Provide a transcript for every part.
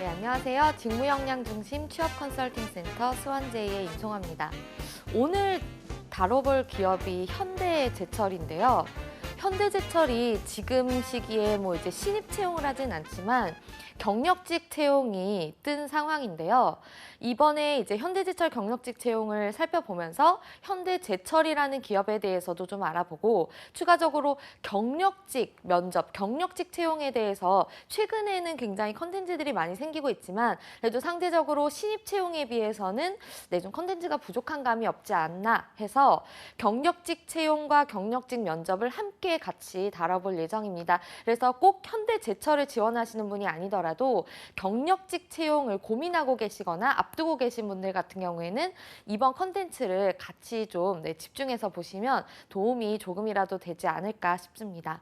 네, 안녕하세요. 직무역량 중심 취업 컨설팅 센터 수원제이의 임송아입니다. 오늘 다뤄볼 기업이 현대제철인데요. 현대제철이 지금 시기에 이제 신입 채용을 하진 않지만 경력직 채용이 뜬 상황인데요. 이번에 이제 현대제철 경력직 채용을 살펴보면서 현대제철이라는 기업에 대해서도 좀 알아보고 추가적으로 경력직 면접, 경력직 채용에 대해서 최근에는 굉장히 컨텐츠들이 많이 생기고 있지만 그래도 상대적으로 신입 채용에 비해서는 좀 컨텐츠가 부족한 감이 없지 않나 해서 경력직 채용과 경력직 면접을 함께 같이 다뤄볼 예정입니다. 그래서 꼭 현대제철을 지원하시는 분이 아니더라도 경력직 채용을 고민하고 계시거나 앞두고 계신 분들 같은 경우에는 이번 컨텐츠를 같이 좀 집중해서 보시면 도움이 조금이라도 되지 않을까 싶습니다.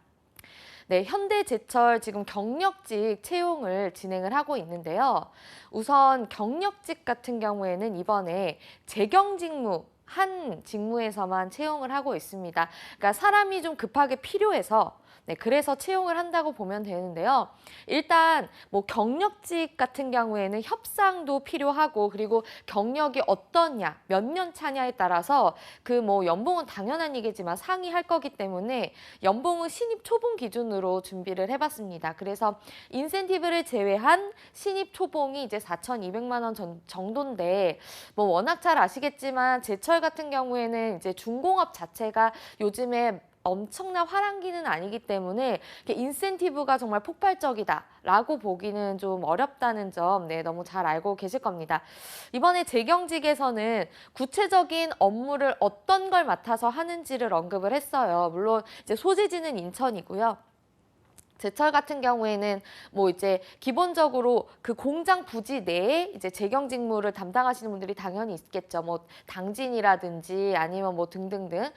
네, 현대제철 지금 경력직 채용을 진행을 하고 있는데요. 우선 경력직 같은 경우에는 이번에 재경직무 한 직무에서만 채용을 하고 있습니다. 그러니까 사람이 좀 급하게 필요해서 그래서 채용을 한다고 보면 되는데요. 일단 경력직 같은 경우에는 협상도 필요하고 그리고 경력이 어떠냐, 몇 년 차냐에 따라서 연봉은 당연한 얘기지만 상이할 거기 때문에 연봉은 신입 초봉 기준으로 준비를 해봤습니다. 그래서 인센티브를 제외한 신입 초봉이 이제 4,200만 원 정도인데 워낙 잘 아시겠지만 제철 같은 경우에는 이제 중공업 자체가 요즘에 엄청난 화랑기는 아니기 때문에 인센티브가 정말 폭발적이다라고 보기는 좀 어렵다는 점 너무 잘 알고 계실 겁니다. 이번에 재경직에서는 구체적인 업무를 어떤 걸 맡아서 하는지를 언급을 했어요. 물론 이제 소재지는 인천이고요. 제철 같은 경우에는 이제 기본적으로 그 공장 부지 내에 이제 재경 직무를 담당하시는 분들이 당연히 있겠죠. 당진이라든지 아니면 등등등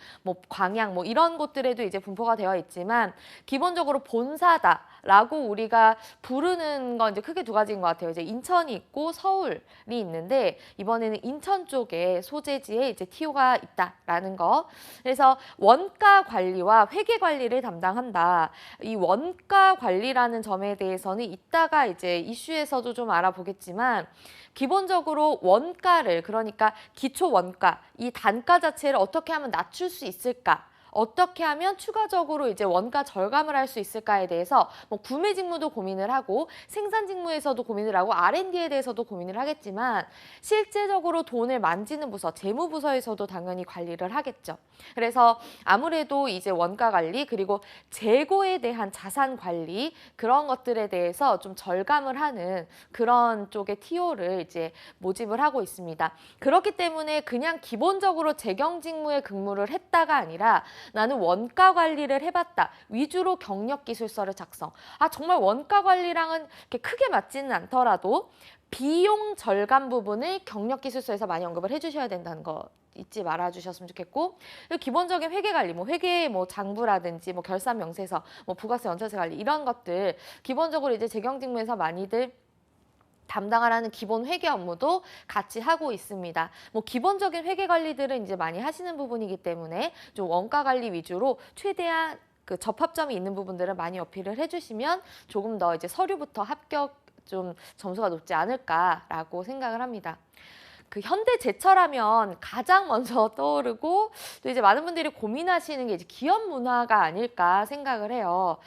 광양 이런 곳들에도 이제 분포가 되어 있지만 기본적으로 본사다라고 우리가 부르는 건 이제 크게 두 가지인 것 같아요. 이제 인천이 있고 서울이 있는데 이번에는 인천 쪽에 소재지에 이제 TO가 있다라는 거. 그래서 원가 관리와 회계 관리를 담당한다. 이 원가 관리라는 점에 대해서는 이따가 이제 이슈에서도 좀 알아보겠지만 기본적으로 원가를 그러니까 기초 원가, 이 단가 자체를 어떻게 하면 낮출 수 있을까? 어떻게 하면 추가적으로 이제 원가 절감을 할 수 있을까에 대해서 구매 직무도 고민을 하고 생산 직무에서도 고민을 하고 R&D에 대해서도 고민을 하겠지만 실제적으로 돈을 만지는 부서, 재무부서에서도 당연히 관리를 하겠죠. 그래서 아무래도 이제 원가 관리 그리고 재고에 대한 자산 관리 그런 것들에 대해서 좀 절감을 하는 그런 쪽의 TO를 이제 모집을 하고 있습니다. 그렇기 때문에 그냥 기본적으로 재경 직무에 근무를 했다가 아니라 나는 원가 관리를 해봤다. 위주로 경력 기술서를 작성. 정말 원가 관리랑은 이렇게 크게 맞지는 않더라도 비용 절감 부분을 경력 기술서에서 많이 언급을 해주셔야 된다는 거 잊지 말아주셨으면 좋겠고 기본적인 회계 관리, 회계 장부라든지 결산 명세서, 부가세 연차세 관리 이런 것들 기본적으로 이제 재경직무에서 많이들 담당하라는 기본 회계 업무도 같이 하고 있습니다. 기본적인 회계 관리들은 이제 많이 하시는 부분이기 때문에 좀 원가 관리 위주로 최대한 그 접합점이 있는 부분들을 많이 어필을 해주시면 조금 더 이제 서류부터 합격 좀 점수가 높지 않을까라고 생각을 합니다. 그 현대제철하면 가장 먼저 떠오르고 또 이제 많은 분들이 고민하시는 게 이제 기업 문화가 아닐까 생각을 해요.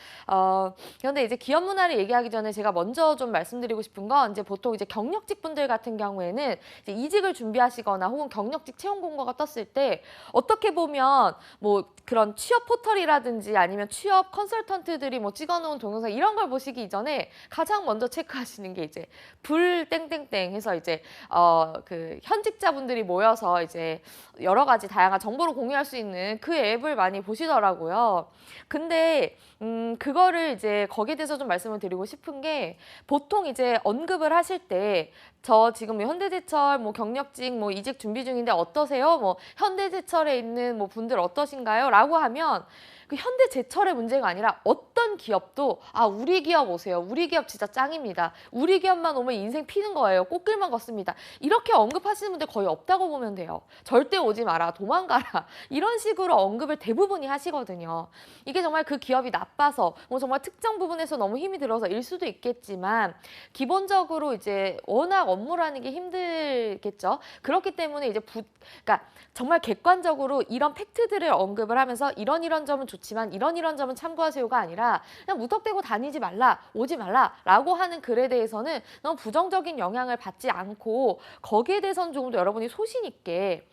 그런데 이제 기업 문화를 얘기하기 전에 제가 먼저 좀 말씀드리고 싶은 건 이제 보통 이제 경력직 분들 같은 경우에는 이제 이직을 준비하시거나 혹은 경력직 채용 공고가 떴을 때 어떻게 보면 그런 취업 포털이라든지 아니면 취업 컨설턴트들이 찍어놓은 동영상 이런 걸 보시기 이전에 가장 먼저 체크하시는 게 이제 불 땡땡땡 해서 이제 그 현직자분들이 모여서 이제 여러 가지 다양한 정보를 공유할 수 있는 그 앱을 많이 보시더라고요. 근데 그거를 이제 거기에 대해서 좀 말씀을 드리고 싶은 게 보통 이제 언급을 하실 때 저 지금 현대제철 경력직 이직 준비 중인데 어떠세요? 현대제철에 있는 분들 어떠신가요? 라고 하면 그 현대제철의 문제가 아니라 어떤 기업도 우리 기업 오세요. 우리 기업 진짜 짱입니다. 우리 기업만 오면 인생 피는 거예요. 꽃길만 걷습니다. 이렇게 언급하시는 분들 거의 없다고 보면 돼요. 절대 오지 마라. 도망가라. 이런 식으로 언급을 대부분이 하시거든요. 이게 정말 그 기업이 나빠서 뭐 정말 특정 부분에서 너무 힘이 들어서 일 수도 있겠지만 기본적으로 이제 워낙 업무라는 게 힘들겠죠. 그렇기 때문에 이제 그러니까 정말 객관적으로 이런 팩트들을 언급을 하면서 이런 점은 좋지만 이런 점은 참고하세요가 아니라 그냥 무턱대고 다니지 말라, 오지 말라라고 하는 글에 대해서는 너무 부정적인 영향을 받지 않고 거기에 대해서는 조금 더 여러분이 소신 있게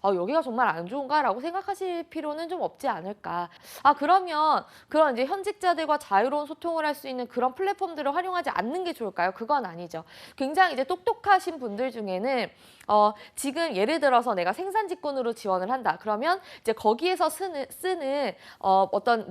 여기가 정말 안 좋은가라고 생각하실 필요는 좀 없지 않을까. 그러면 그런 이제 현직자들과 자유로운 소통을 할 수 있는 그런 플랫폼들을 활용하지 않는 게 좋을까요? 그건 아니죠. 굉장히 이제 똑똑하신 분들 중에는 지금 예를 들어서 내가 생산 직군으로 지원을 한다. 그러면 이제 거기에서 쓰는 어떤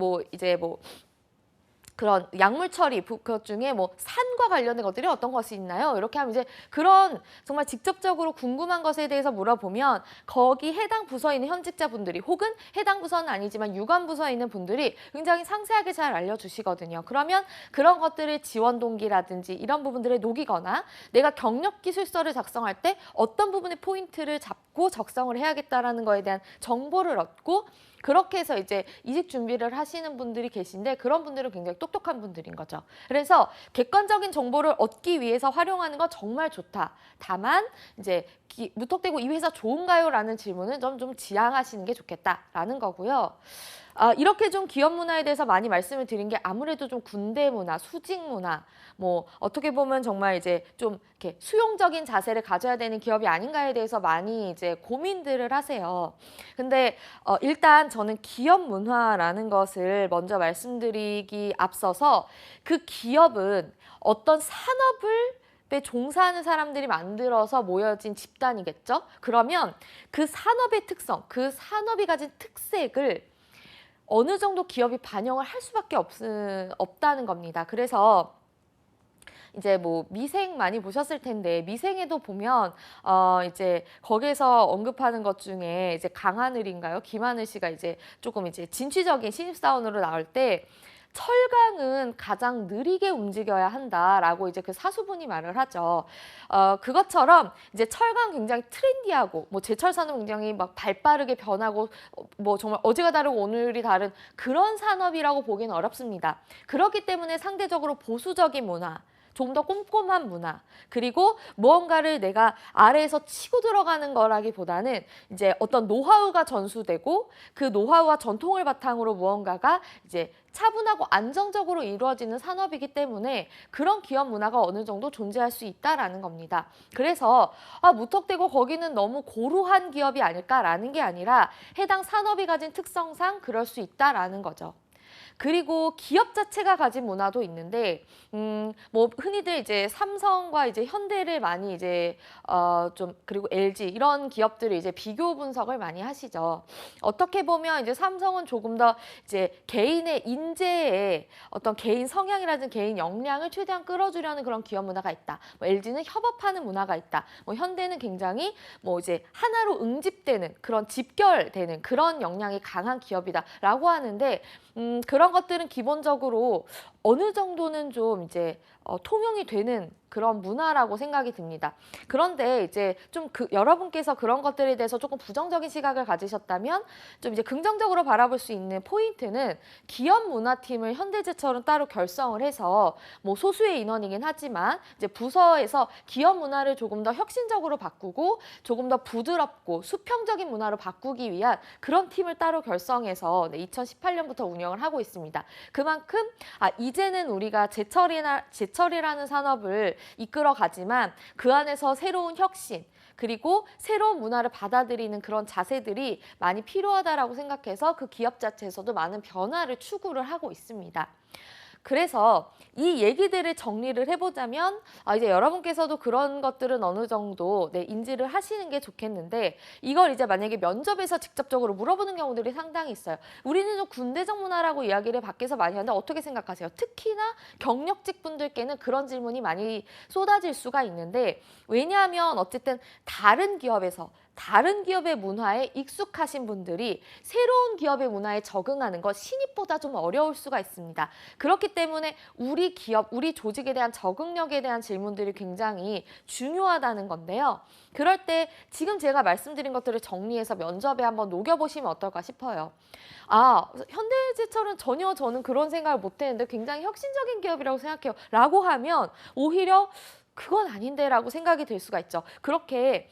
그런 약물 처리 그것 중에 뭐 산과 관련된 것들이 어떤 것이 있나요? 이렇게 하면 이제 그런 정말 직접적으로 궁금한 것에 대해서 물어보면 거기 해당 부서에 있는 현직자분들이 혹은 해당 부서는 아니지만 유관 부서에 있는 분들이 굉장히 상세하게 잘 알려주시거든요. 그러면 그런 것들을 지원 동기라든지 이런 부분들을 녹이거나 내가 경력 기술서를 작성할 때 어떤 부분의 포인트를 잡고 작성을 해야겠다라는 거에 대한 정보를 얻고 그렇게 해서 이제 이직 준비를 하시는 분들이 계신데 그런 분들은 굉장히 똑똑한 분들인 거죠. 그래서 객관적인 정보를 얻기 위해서 활용하는 건 정말 좋다. 다만 이제 무턱대고 이 회사 좋은가요? 라는 질문은 좀 지양하시는 게 좋겠다라는 거고요. 이렇게 좀 기업 문화에 대해서 많이 말씀을 드린 게 아무래도 좀 군대 문화, 수직 문화, 뭐 어떻게 보면 정말 이제 좀 이렇게 수용적인 자세를 가져야 되는 기업이 아닌가에 대해서 많이 이제 고민들을 하세요. 근데 일단 저는 기업 문화라는 것을 먼저 말씀드리기 앞서서 그 기업은 어떤 산업에 종사하는 사람들이 만들어서 모여진 집단이겠죠? 그러면 그 산업의 특성, 그 산업이 가진 특색을 어느 정도 기업이 반영을 할 수밖에 없다는 겁니다. 그래서 이제 뭐 미생 많이 보셨을 텐데 미생에도 보면 이제 거기에서 언급하는 것 중에 이제 강하늘인가요? 김하늘 씨가 이제 조금 이제 진취적인 신입사원으로 나올 때 철강은 가장 느리게 움직여야 한다라고 이제 그 사수분이 말을 하죠. 그것처럼 이제 철강 굉장히 트렌디하고 뭐 제철 산업 굉장히 막 발빠르게 변하고 뭐 정말 어제가 다르고 오늘이 다른 그런 산업이라고 보기는 어렵습니다. 그렇기 때문에 상대적으로 보수적인 문화, 조금 더 꼼꼼한 문화, 그리고 무언가를 내가 아래에서 치고 들어가는 거라기보다는 이제 어떤 노하우가 전수되고 그 노하우와 전통을 바탕으로 무언가가 이제 차분하고 안정적으로 이루어지는 산업이기 때문에 그런 기업 문화가 어느 정도 존재할 수 있다라는 겁니다. 그래서 무턱대고 거기는 너무 고루한 기업이 아닐까라는 게 아니라 해당 산업이 가진 특성상 그럴 수 있다라는 거죠. 그리고 기업 자체가 가진 문화도 있는데, 뭐 흔히들 이제 삼성과 이제 현대를 많이 이제 좀 그리고 LG 이런 기업들을 이제 비교 분석을 많이 하시죠. 어떻게 보면 이제 삼성은 조금 더 이제 개인의 인재의 어떤 개인 성향이라든지 개인 역량을 최대한 끌어주려는 그런 기업 문화가 있다. 뭐 LG는 협업하는 문화가 있다. 뭐 현대는 굉장히 뭐 이제 하나로 응집되는 그런 집결되는 그런 역량이 강한 기업이다라고 하는데. 그런 것들은 기본적으로 어느 정도는 좀 이제 통용이 되는 그런 문화라고 생각이 듭니다. 그런데 이제 좀 여러분께서 그런 것들에 대해서 조금 부정적인 시각을 가지셨다면 좀 이제 긍정적으로 바라볼 수 있는 포인트는 기업 문화팀을 현대제철은 따로 결성을 해서 뭐 소수의 인원이긴 하지만 이제 부서에서 기업 문화를 조금 더 혁신적으로 바꾸고 조금 더 부드럽고 수평적인 문화로 바꾸기 위한 그런 팀을 따로 결성해서 2018년부터 운영을 하고 있습니다. 그만큼 이제는 우리가 제철이라는 산업을 이끌어가지만 그 안에서 새로운 혁신 그리고 새로운 문화를 받아들이는 그런 자세들이 많이 필요하다라고 생각해서 그 기업 자체에서도 많은 변화를 추구를 하고 있습니다. 그래서 이 얘기들을 정리를 해보자면 이제 여러분께서도 그런 것들은 어느 정도 인지를 하시는 게 좋겠는데 이걸 이제 만약에 면접에서 직접적으로 물어보는 경우들이 상당히 있어요. 우리는 좀 군대적 문화라고 이야기를 밖에서 많이 하는데 어떻게 생각하세요? 특히나 경력직 분들께는 그런 질문이 많이 쏟아질 수가 있는데 왜냐하면 어쨌든 다른 기업에서 다른 기업의 문화에 익숙하신 분들이 새로운 기업의 문화에 적응하는 것 신입보다 좀 어려울 수가 있습니다. 그렇기 때문에 우리 기업, 우리 조직에 대한 적응력에 대한 질문들이 굉장히 중요하다는 건데요. 그럴 때 지금 제가 말씀드린 것들을 정리해서 면접에 한번 녹여보시면 어떨까 싶어요. 현대제철은 전혀 저는 그런 생각을 못했는데 굉장히 혁신적인 기업이라고 생각해요. 라고 하면 오히려 그건 아닌데 라고 생각이 들 수가 있죠. 그렇게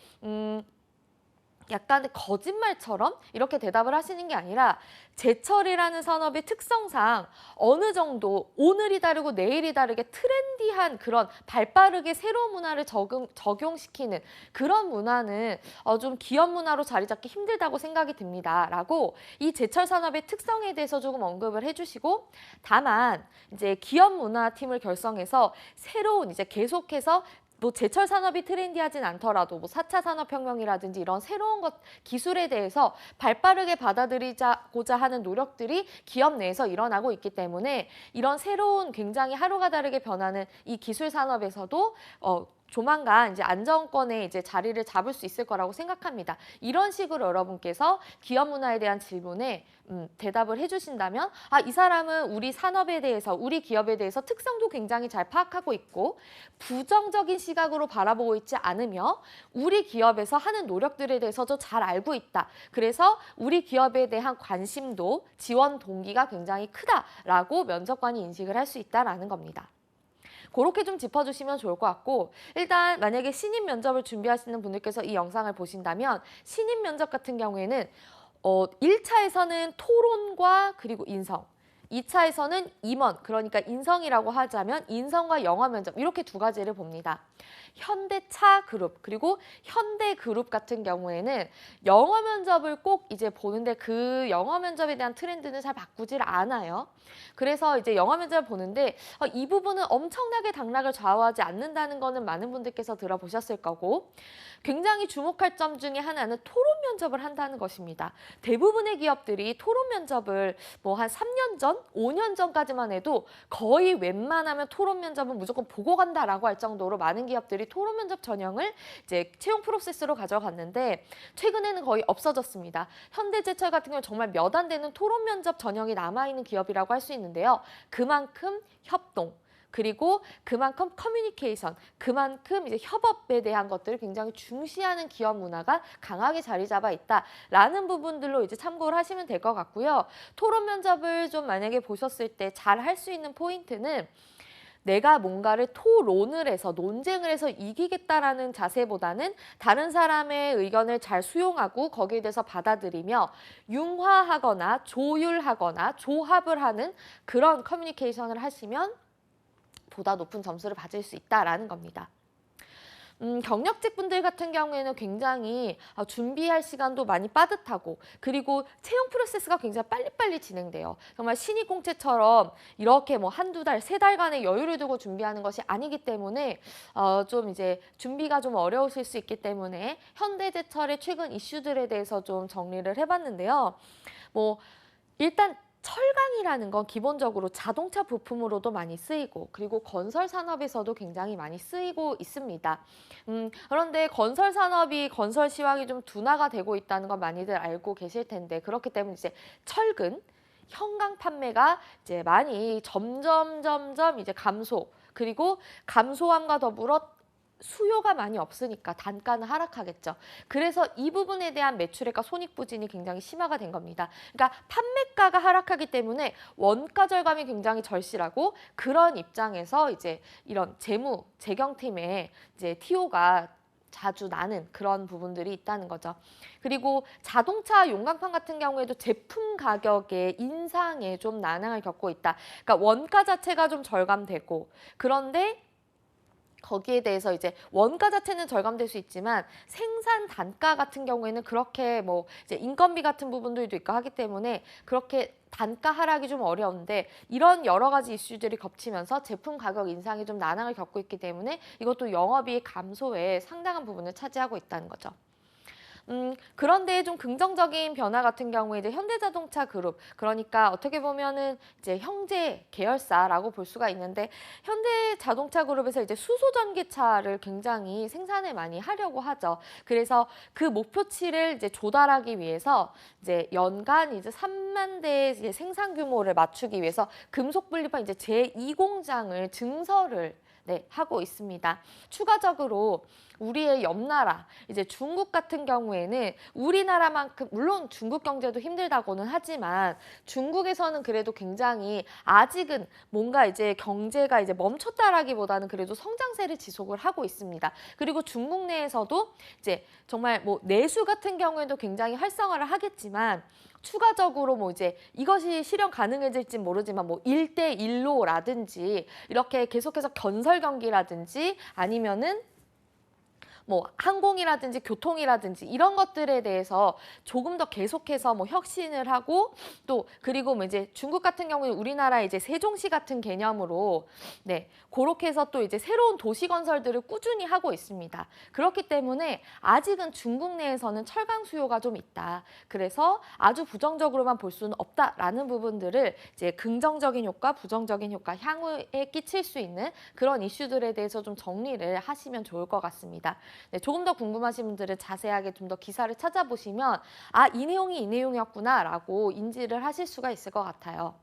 약간의 거짓말처럼 이렇게 대답을 하시는 게 아니라 제철이라는 산업의 특성상 어느 정도 오늘이 다르고 내일이 다르게 트렌디한 그런 발빠르게 새로운 문화를 적용시키는 그런 문화는 좀 기업 문화로 자리 잡기 힘들다고 생각이 듭니다. 라고 이 제철 산업의 특성에 대해서 조금 언급을 해주시고 다만 이제 기업 문화팀을 결성해서 새로운 이제 계속해서 뭐 제철 산업이 트렌디하진 않더라도 뭐 4차 산업혁명이라든지 이런 새로운 기술에 대해서 발빠르게 받아들이고자 하는 노력들이 기업 내에서 일어나고 있기 때문에 이런 새로운 굉장히 하루가 다르게 변하는 이 기술 산업에서도 조만간 이제 안정권에 이제 자리를 잡을 수 있을 거라고 생각합니다. 이런 식으로 여러분께서 기업 문화에 대한 질문에 대답을 해주신다면 이 사람은 우리 산업에 대해서, 우리 기업에 대해서 특성도 굉장히 잘 파악하고 있고 부정적인 시각으로 바라보고 있지 않으며 우리 기업에서 하는 노력들에 대해서도 잘 알고 있다. 그래서 우리 기업에 대한 관심도 지원 동기가 굉장히 크다라고 면접관이 인식을 할 수 있다라는 겁니다. 그렇게 좀 짚어주시면 좋을 것 같고 일단 만약에 신입 면접을 준비하시는 분들께서 이 영상을 보신다면 신입 면접 같은 경우에는 1차에서는 토론과 그리고 인성 2차에서는 임원, 그러니까 인성이라고 하자면 인성과 영어 면접 이렇게 두 가지를 봅니다. 현대차 그룹 그리고 현대 그룹 같은 경우에는 영어 면접을 꼭 이제 보는데 그 영어 면접에 대한 트렌드는 잘 바꾸질 않아요. 그래서 이제 영어 면접을 보는데 이 부분은 엄청나게 당락을 좌우하지 않는다는 거는 많은 분들께서 들어보셨을 거고 굉장히 주목할 점 중에 하나는 토론 면접을 한다는 것입니다. 대부분의 기업들이 토론 면접을 뭐 한 3년 전, 5년 전까지만 해도 거의 웬만하면 토론 면접은 무조건 보고 간다라고 할 정도로 많은 기업들이 토론 면접 전형을 이제 채용 프로세스로 가져갔는데 최근에는 거의 없어졌습니다. 현대제철 같은 경우는 정말 몇 안 되는 토론 면접 전형이 남아있는 기업이라고 할 수 있는데요. 그만큼 협동, 그리고 그만큼 커뮤니케이션, 그만큼 이제 협업에 대한 것들을 굉장히 중시하는 기업 문화가 강하게 자리 잡아 있다라는 부분들로 이제 참고를 하시면 될 것 같고요. 토론 면접을 좀 만약에 보셨을 때 잘 할 수 있는 포인트는 내가 뭔가를 토론을 해서 논쟁을 해서 이기겠다라는 자세보다는 다른 사람의 의견을 잘 수용하고 거기에 대해서 받아들이며 융화하거나 조율하거나 조합을 하는 그런 커뮤니케이션을 하시면 보다 높은 점수를 받을 수 있다라는 겁니다. 경력직 분들 같은 경우에는 굉장히 준비할 시간도 많이 빠듯하고 그리고 채용 프로세스가 굉장히 빨리빨리 진행돼요. 정말 신입 공채처럼 이렇게 뭐 한두 달, 세 달간의 여유를 두고 준비하는 것이 아니기 때문에 좀 이제 준비가 좀 어려우실 수 있기 때문에 현대제철의 최근 이슈들에 대해서 좀 정리를 해봤는데요. 뭐 일단 철강이라는 건 기본적으로 자동차 부품으로도 많이 쓰이고 그리고 건설 산업에서도 굉장히 많이 쓰이고 있습니다. 그런데 건설 산업이 건설 시황이 좀 둔화가 되고 있다는 건 많이들 알고 계실 텐데 그렇기 때문에 이제 철근, 현강 판매가 이제 많이 점점 이제 감소 그리고 감소함과 더불어 수요가 많이 없으니까 단가는 하락하겠죠. 그래서 이 부분에 대한 매출액과 손익부진이 굉장히 심화가 된 겁니다. 그러니까 판매가가 하락하기 때문에 원가 절감이 굉장히 절실하고 그런 입장에서 이제 이런 재경팀에 이제 TO가 자주 나는 그런 부분들이 있다는 거죠. 그리고 자동차 용광판 같은 경우에도 제품 가격의 인상에 좀 난항을 겪고 있다. 그러니까 원가 자체가 좀 절감되고 그런데 거기에 대해서 이제 원가 자체는 절감될 수 있지만 생산 단가 같은 경우에는 그렇게 뭐 이제 인건비 같은 부분들도 있고 하기 때문에 그렇게 단가 하락이 좀 어려운데 이런 여러 가지 이슈들이 겹치면서 제품 가격 인상이 좀 난항을 겪고 있기 때문에 이것도 영업이익 감소에 상당한 부분을 차지하고 있다는 거죠. 그런데 좀 긍정적인 변화 같은 경우에 이제 현대자동차 그룹, 그러니까 어떻게 보면은 이제 형제 계열사라고 볼 수가 있는데, 현대자동차 그룹에서 이제 수소 전기차를 굉장히 생산을 많이 하려고 하죠. 그래서 그 목표치를 이제 조달하기 위해서 이제 연간 이제 3만 대의 이제 생산 규모를 맞추기 위해서 금속 분리판 이제 제2공장을 증설을 하고 있습니다. 추가적으로 우리의 옆 나라, 이제 중국 같은 경우에는 우리나라만큼, 물론 중국 경제도 힘들다고는 하지만 중국에서는 그래도 굉장히 아직은 뭔가 이제 경제가 이제 멈췄다라기보다는 그래도 성장세를 지속을 하고 있습니다. 그리고 중국 내에서도 이제 정말 뭐 내수 같은 경우에도 굉장히 활성화를 하겠지만, 추가적으로 뭐 이제 이것이 실현 가능해질지 모르지만 뭐 1대1로라든지 이렇게 계속해서 건설 경기라든지 아니면은 뭐 항공이라든지 교통이라든지 이런 것들에 대해서 조금 더 계속해서 뭐 혁신을 하고, 또 그리고 뭐 이제 중국 같은 경우는 우리나라 이제 세종시 같은 개념으로 그렇게 해서 또 이제 새로운 도시 건설들을 꾸준히 하고 있습니다. 그렇기 때문에 아직은 중국 내에서는 철강 수요가 좀 있다. 그래서 아주 부정적으로만 볼 수는 없다라는 부분들을 이제 긍정적인 효과, 부정적인 효과, 향후에 끼칠 수 있는 그런 이슈들에 대해서 좀 정리를 하시면 좋을 것 같습니다. 조금 더 궁금하신 분들은 자세하게 좀 더 기사를 찾아보시면 이 내용이 이 내용이었구나라고 인지를 하실 수가 있을 것 같아요.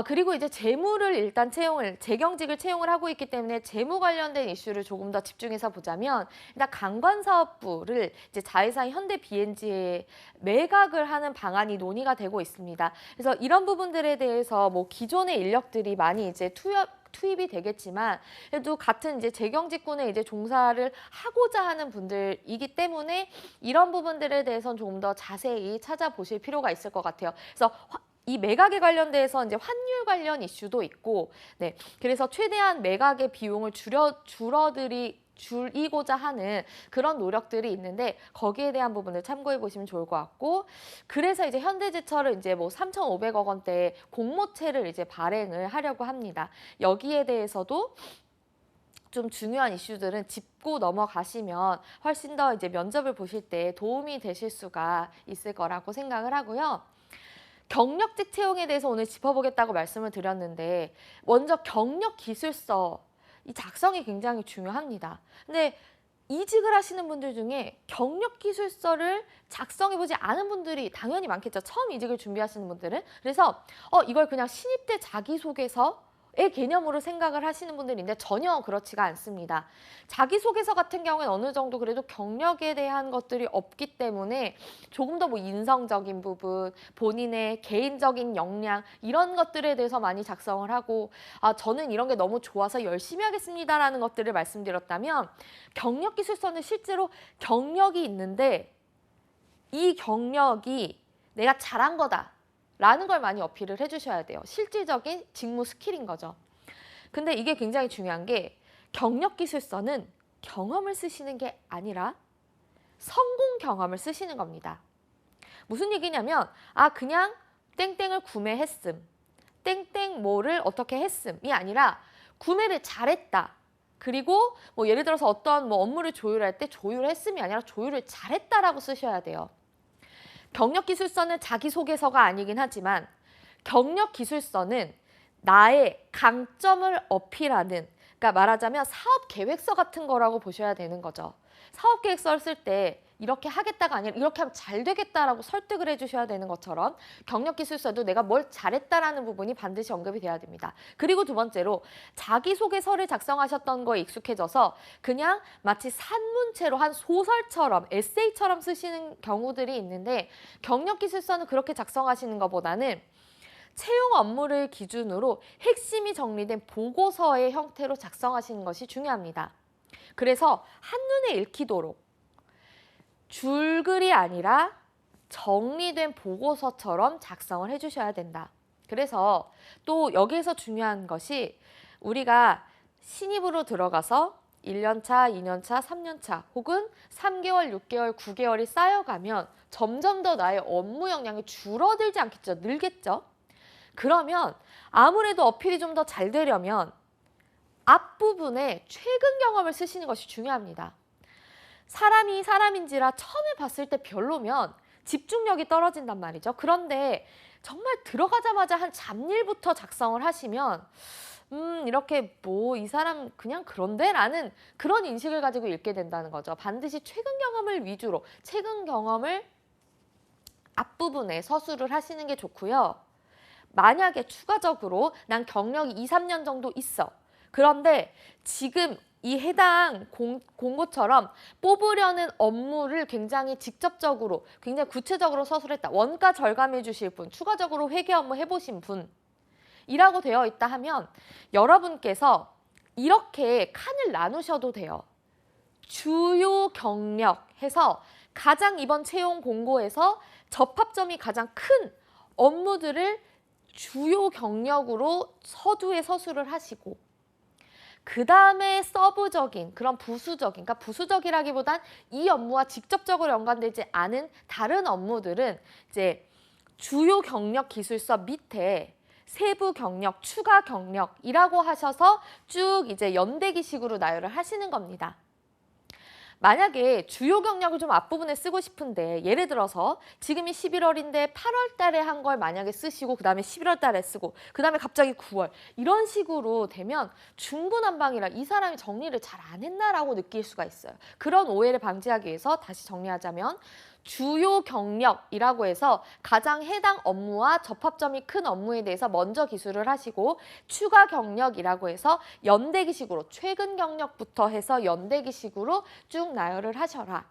그리고 이제 재무를 일단 재경직을 채용을 하고 있기 때문에 재무 관련된 이슈를 조금 더 집중해서 보자면, 일단 관광사업부를 이제 자회사인 현대 BNG에 매각을 하는 방안이 논의가 되고 있습니다. 그래서 이런 부분들에 대해서 뭐 기존의 인력들이 많이 이제 투입이 되겠지만, 그래도 같은 이제 재경직군에 이제 종사를 하고자 하는 분들이기 때문에 이런 부분들에 대해서는 조금 더 자세히 찾아보실 필요가 있을 것 같아요. 그래서 이 매각에 관련돼서 이제 환율 관련 이슈도 있고, 그래서 최대한 매각의 비용을 줄이고자 하는 그런 노력들이 있는데, 거기에 대한 부분을 참고해 보시면 좋을 것 같고, 그래서 이제 현대제철은 이제 뭐 3,500억 원대 공모채를 이제 발행을 하려고 합니다. 여기에 대해서도 좀 중요한 이슈들은 짚고 넘어가시면 훨씬 더 이제 면접을 보실 때 도움이 되실 수가 있을 거라고 생각을 하고요. 경력직 채용에 대해서 오늘 짚어보겠다고 말씀을 드렸는데, 먼저 경력기술서 이 작성이 굉장히 중요합니다. 근데 이직을 하시는 분들 중에 경력기술서를 작성해보지 않은 분들이 당연히 많겠죠. 처음 이직을 준비하시는 분들은. 그래서 이걸 그냥 신입 때 자기소개서의 개념으로 생각을 하시는 분들인데 전혀 그렇지가 않습니다. 자기소개서 같은 경우에는 어느 정도 그래도 경력에 대한 것들이 없기 때문에 조금 더 뭐 인성적인 부분, 본인의 개인적인 역량 이런 것들에 대해서 많이 작성을 하고, 저는 이런 게 너무 좋아서 열심히 하겠습니다라는 것들을 말씀드렸다면, 경력기술서는 실제로 경력이 있는데 이 경력이 내가 잘한 거다 라는 걸 많이 어필을 해주셔야 돼요. 실질적인 직무 스킬인 거죠. 근데 이게 굉장히 중요한 게, 경력기술서는 경험을 쓰시는 게 아니라 성공 경험을 쓰시는 겁니다. 무슨 얘기냐면 그냥 땡땡을 구매했음, 땡땡 뭐를 어떻게 했음이 아니라 구매를 잘했다. 그리고 뭐 예를 들어서 어떤 뭐 업무를 조율할 때 조율했음이 아니라 조율을 잘했다라고 쓰셔야 돼요. 경력기술서는 자기소개서가 아니긴 하지만 경력기술서는 나의 강점을 어필하는, 그러니까 말하자면 사업계획서 같은 거라고 보셔야 되는 거죠. 사업계획서를 쓸 때 이렇게 하겠다가 아니라 이렇게 하면 잘 되겠다라고 설득을 해주셔야 되는 것처럼, 경력기술서도 내가 뭘 잘했다라는 부분이 반드시 언급이 돼야 됩니다. 그리고 두 번째로, 자기소개서를 작성하셨던 거에 익숙해져서 그냥 마치 산문체로 한 소설처럼 에세이처럼 쓰시는 경우들이 있는데, 경력기술서는 그렇게 작성하시는 것보다는 채용 업무를 기준으로 핵심이 정리된 보고서의 형태로 작성하시는 것이 중요합니다. 그래서 한눈에 읽히도록 줄글이 아니라 정리된 보고서처럼 작성을 해주셔야 된다. 그래서 또 여기에서 중요한 것이, 우리가 신입으로 들어가서 1년차, 2년차, 3년차 혹은 3개월, 6개월, 9개월이 쌓여가면 점점 더 나의 업무 역량이 줄어들지 않겠죠? 늘겠죠? 그러면 아무래도 어필이 좀 더 잘 되려면 앞부분에 최근 경험을 쓰시는 것이 중요합니다. 사람이 사람인지라 처음에 봤을 때 별로면 집중력이 떨어진단 말이죠. 그런데 정말 들어가자마자 한 잡일부터 작성을 하시면 이렇게 뭐 이 사람 그냥 그런데? 라는 그런 인식을 가지고 읽게 된다는 거죠. 반드시 최근 경험을 위주로 최근 경험을 앞부분에 서술을 하시는 게 좋고요. 만약에 추가적으로 난 경력이 2, 3년 정도 있어. 그런데 지금 이 해당 공고처럼 뽑으려는 업무를 굉장히 직접적으로, 굉장히 구체적으로 서술했다. 원가 절감해 주실 분, 추가적으로 회계 업무 해보신 분이라고 되어 있다 하면 여러분께서 이렇게 칸을 나누셔도 돼요. 주요 경력 해서 가장 이번 채용 공고에서 접합점이 가장 큰 업무들을 주요 경력으로 서두에 서술을 하시고, 그 다음에 서브적인 그런 부수적인, 그러니까 부수적이라기보단 이 업무와 직접적으로 연관되지 않은 다른 업무들은 이제 주요 경력 기술서 밑에 세부 경력, 추가 경력이라고 하셔서 쭉 이제 연대기식으로 나열을 하시는 겁니다. 만약에 주요 경력을 좀 앞부분에 쓰고 싶은데, 예를 들어서 지금이 11월인데 8월 달에 한 걸 만약에 쓰시고 그 다음에 11월 달에 쓰고 그 다음에 갑자기 9월 이런 식으로 되면 중구난방이라 이 사람이 정리를 잘 안 했나라고 느낄 수가 있어요. 그런 오해를 방지하기 위해서 다시 정리하자면 주요 경력이라고 해서 가장 해당 업무와 접합점이 큰 업무에 대해서 먼저 기술을 하시고, 추가 경력이라고 해서 연대기식으로 최근 경력부터 해서 연대기식으로 쭉 나열을 하셔라.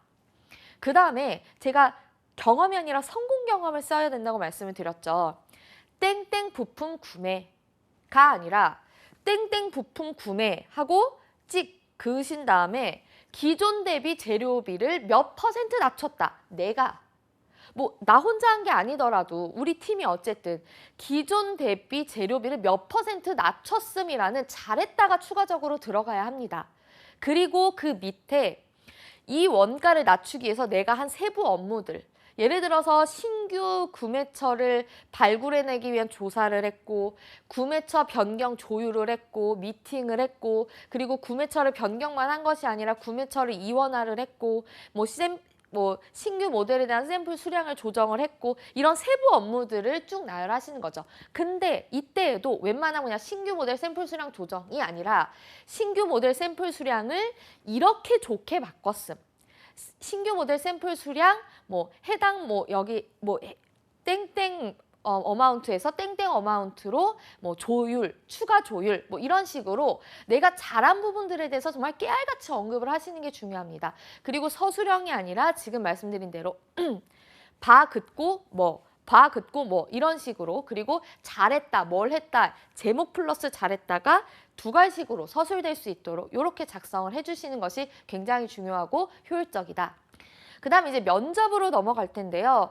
그 다음에 제가 경험이 아니라 성공 경험을 써야 된다고 말씀을 드렸죠. 땡땡 부품 구매가 아니라 땡땡 부품 구매하고 찍 그으신 다음에 기존 대비 재료비를 몇 % 낮췄다. 내가 뭐 나 혼자 한 게 아니더라도 우리 팀이 어쨌든 기존 대비 재료비를 몇 % 낮췄음이라는 잘했다가 추가적으로 들어가야 합니다. 그리고 그 밑에 이 원가를 낮추기 위해서 내가 한 세부 업무들, 예를 들어서 신규 구매처를 발굴해내기 위한 조사를 했고, 구매처 변경 조율을 했고, 미팅을 했고, 그리고 구매처를 변경만 한 것이 아니라 구매처를 이원화를 했고, 뭐 신규 모델에 대한 샘플 수량을 조정을 했고, 이런 세부 업무들을 쭉 나열하시는 거죠. 근데 이때에도 웬만하면 그냥 신규 모델 샘플 수량 조정이 아니라 신규 모델 샘플 수량을 이렇게 좋게 바꿨음. 신규 모델 샘플 수량 뭐 해당 뭐 여기 뭐 땡땡 어마운트에서 땡땡 어마운트로 뭐 조율, 추가 조율 뭐 이런 식으로 내가 잘한 부분들에 대해서 정말 깨알같이 언급을 하시는 게 중요합니다. 그리고 서술형이 아니라 지금 말씀드린 대로 봐 긋고 뭐 이런 식으로, 그리고 잘했다, 뭘 했다, 제목 플러스 잘했다가 두 갈식으로 서술될 수 있도록 이렇게 작성을 해주시는 것이 굉장히 중요하고 효율적이다. 그 다음 이제 면접으로 넘어갈 텐데요.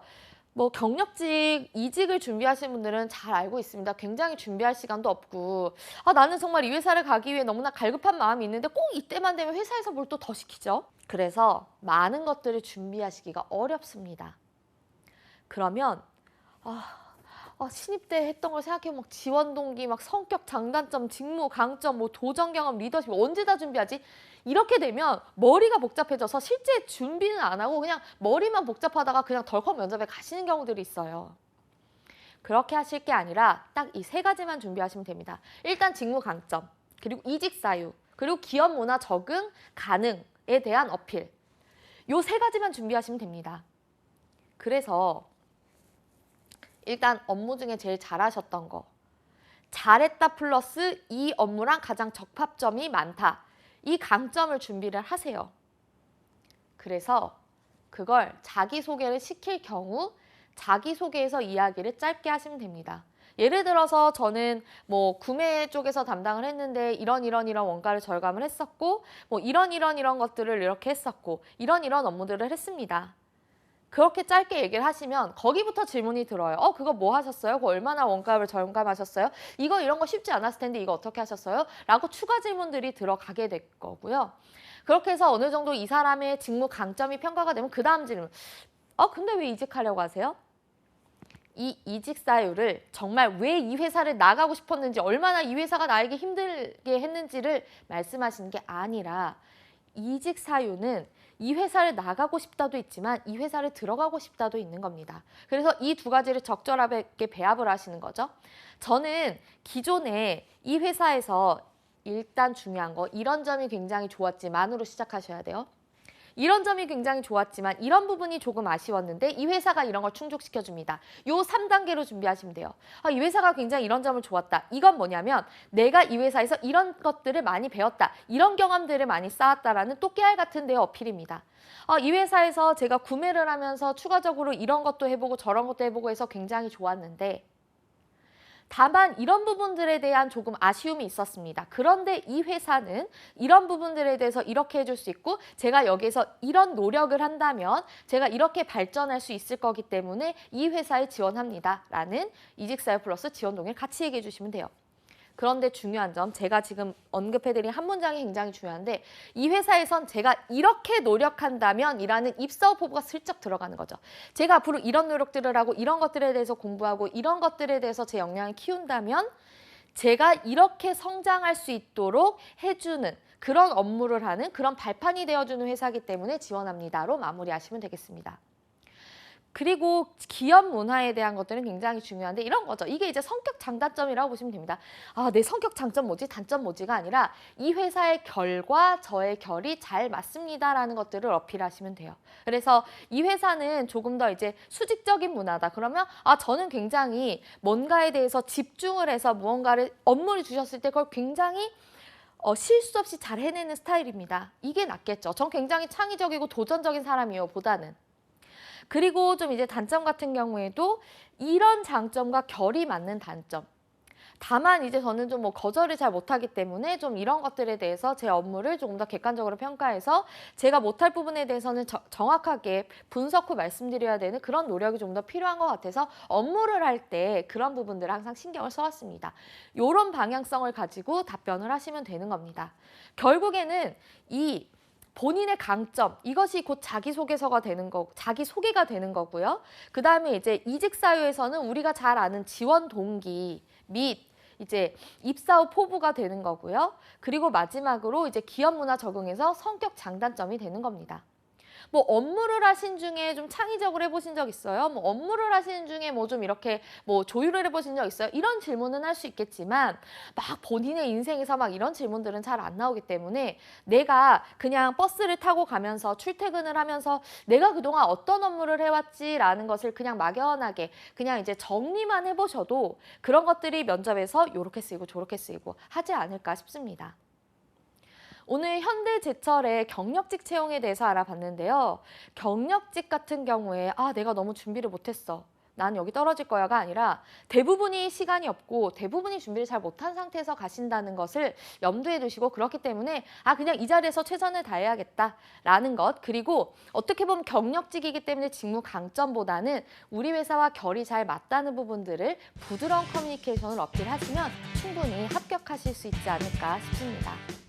뭐 경력직, 이직을 준비하시는 분들은 잘 알고 있습니다. 굉장히 준비할 시간도 없고, 나는 정말 이 회사를 가기 위해 너무나 갈급한 마음이 있는데 꼭 이때만 되면 회사에서 뭘 또 더 시키죠. 그래서 많은 것들을 준비하시기가 어렵습니다. 그러면 신입 때 했던 걸 생각해보면 막 지원 동기, 막 성격, 장단점, 직무, 강점, 뭐 도전 경험, 리더십 언제 다 준비하지? 이렇게 되면 머리가 복잡해져서 실제 준비는 안 하고 그냥 머리만 복잡하다가 그냥 덜컥 면접에 가시는 경우들이 있어요. 그렇게 하실 게 아니라 딱 이 세 가지만 준비하시면 됩니다. 일단 직무 강점, 그리고 이직 사유, 그리고 기업 문화 적응 가능에 대한 어필. 요 세 가지만 준비하시면 됩니다. 그래서 일단 업무 중에 제일 잘하셨던 거, 잘했다 플러스 이 업무랑 가장 적합점이 많다. 이 강점을 준비를 하세요. 그래서 그걸 자기소개를 시킬 경우 자기소개에서 이야기를 짧게 하시면 됩니다. 예를 들어서 저는 뭐 구매 쪽에서 담당을 했는데 이런 원가를 절감을 했었고, 뭐 이런 것들을 이렇게 했었고, 이런 업무들을 했습니다. 그렇게 짧게 얘기를 하시면 거기부터 질문이 들어요. 그거 뭐 하셨어요? 그거 얼마나 원가를 절감하셨어요? 이런 거 쉽지 않았을 텐데 이거 어떻게 하셨어요? 라고 추가 질문들이 들어가게 될 거고요. 그렇게 해서 어느 정도 이 사람의 직무 강점이 평가가 되면 그 다음 질문. 근데 왜 이직하려고 하세요? 이 이직 사유를 정말 왜 이 회사를 나가고 싶었는지, 얼마나 이 회사가 나에게 힘들게 했는지를 말씀하시는 게 아니라 이직 사유는 이 회사를 나가고 싶다도 있지만 이 회사를 들어가고 싶다도 있는 겁니다. 그래서 이 두 가지를 적절하게 배합을 하시는 거죠. 저는 기존에 이 회사에서 일단 중요한 거 이런 점이 굉장히 좋았지만으로 시작하셔야 돼요. 이런 점이 굉장히 좋았지만 이런 부분이 조금 아쉬웠는데 이 회사가 이런 걸 충족시켜줍니다. 요 3단계로 준비하시면 돼요. 이 회사가 굉장히 이런 점을 좋았다. 이건 뭐냐면 내가 이 회사에서 이런 것들을 많이 배웠다. 이런 경험들을 많이 쌓았다라는 또 깨알 같은 데의 어필입니다. 이 회사에서 제가 구매를 하면서 추가적으로 이런 것도 해보고 저런 것도 해보고 해서 굉장히 좋았는데 다만 이런 부분들에 대한 조금 아쉬움이 있었습니다. 그런데 이 회사는 이런 부분들에 대해서 이렇게 해줄 수 있고 제가 여기에서 이런 노력을 한다면 제가 이렇게 발전할 수 있을 거기 때문에 이 회사에 지원합니다. 라는 이직사유 플러스 지원 동의를 같이 얘기해 주시면 돼요. 그런데 중요한 점, 제가 지금 언급해드린 한 문장이 굉장히 중요한데 이 회사에선 제가 이렇게 노력한다면 이라는 입사후 포부가 슬쩍 들어가는 거죠. 제가 앞으로 이런 노력들을 하고 이런 것들에 대해서 공부하고 이런 것들에 대해서 제 역량을 키운다면 제가 이렇게 성장할 수 있도록 해주는 그런 업무를 하는 그런 발판이 되어주는 회사이기 때문에 지원합니다로 마무리하시면 되겠습니다. 그리고 기업 문화에 대한 것들은 굉장히 중요한데 이런 거죠. 이게 이제 성격 장단점이라고 보시면 됩니다. 내 성격 장점 뭐지? 단점 뭐지가 아니라 이 회사의 결과 저의 결이 잘 맞습니다라는 것들을 어필하시면 돼요. 그래서 이 회사는 조금 더 이제 수직적인 문화다. 그러면 저는 굉장히 뭔가에 대해서 집중을 해서 무언가를 업무를 주셨을 때 그걸 굉장히 실수 없이 잘 해내는 스타일입니다. 이게 낫겠죠. 전 굉장히 창의적이고 도전적인 사람이에요. 보다는. 그리고 좀 이제 단점 같은 경우에도 이런 장점과 결이 맞는 단점. 다만 이제 저는 좀 거절을 잘 못하기 때문에 좀 이런 것들에 대해서 제 업무를 조금 더 객관적으로 평가해서 제가 못할 부분에 대해서는 정확하게 분석 후 말씀드려야 되는 그런 노력이 좀 더 필요한 것 같아서 업무를 할 때 그런 부분들을 항상 신경을 써왔습니다. 이런 방향성을 가지고 답변을 하시면 되는 겁니다. 결국에는 이 본인의 강점, 이것이 곧 자기소개서가 되는 거고, 자기소개가 되는 거고요. 그 다음에 이제 이직사유에서는 우리가 잘 아는 지원 동기 및 이제 입사 후 포부가 되는 거고요. 그리고 마지막으로 이제 기업 문화 적응에서 성격 장단점이 되는 겁니다. 업무를 하신 중에 좀 창의적으로 해보신 적 있어요? 업무를 하시는 중에 좀 이렇게 조율을 해보신 적 있어요? 이런 질문은 할 수 있겠지만 막 본인의 인생에서 막 이런 질문들은 잘 안 나오기 때문에 내가 그냥 버스를 타고 가면서 출퇴근을 하면서 내가 그동안 어떤 업무를 해왔지라는 것을 그냥 막연하게 그냥 이제 정리만 해보셔도 그런 것들이 면접에서 이렇게 쓰이고 저렇게 쓰이고 하지 않을까 싶습니다. 오늘 현대제철의 경력직 채용에 대해서 알아봤는데요. 경력직 같은 경우에 내가 너무 준비를 못했어. 난 여기 떨어질 거야가 아니라 대부분이 시간이 없고 대부분이 준비를 잘 못한 상태에서 가신다는 것을 염두에 두시고 그렇기 때문에 그냥 이 자리에서 최선을 다해야겠다라는 것 그리고 어떻게 보면 경력직이기 때문에 직무 강점보다는 우리 회사와 결이 잘 맞다는 부분들을 부드러운 커뮤니케이션을 어필하시면 충분히 합격하실 수 있지 않을까 싶습니다.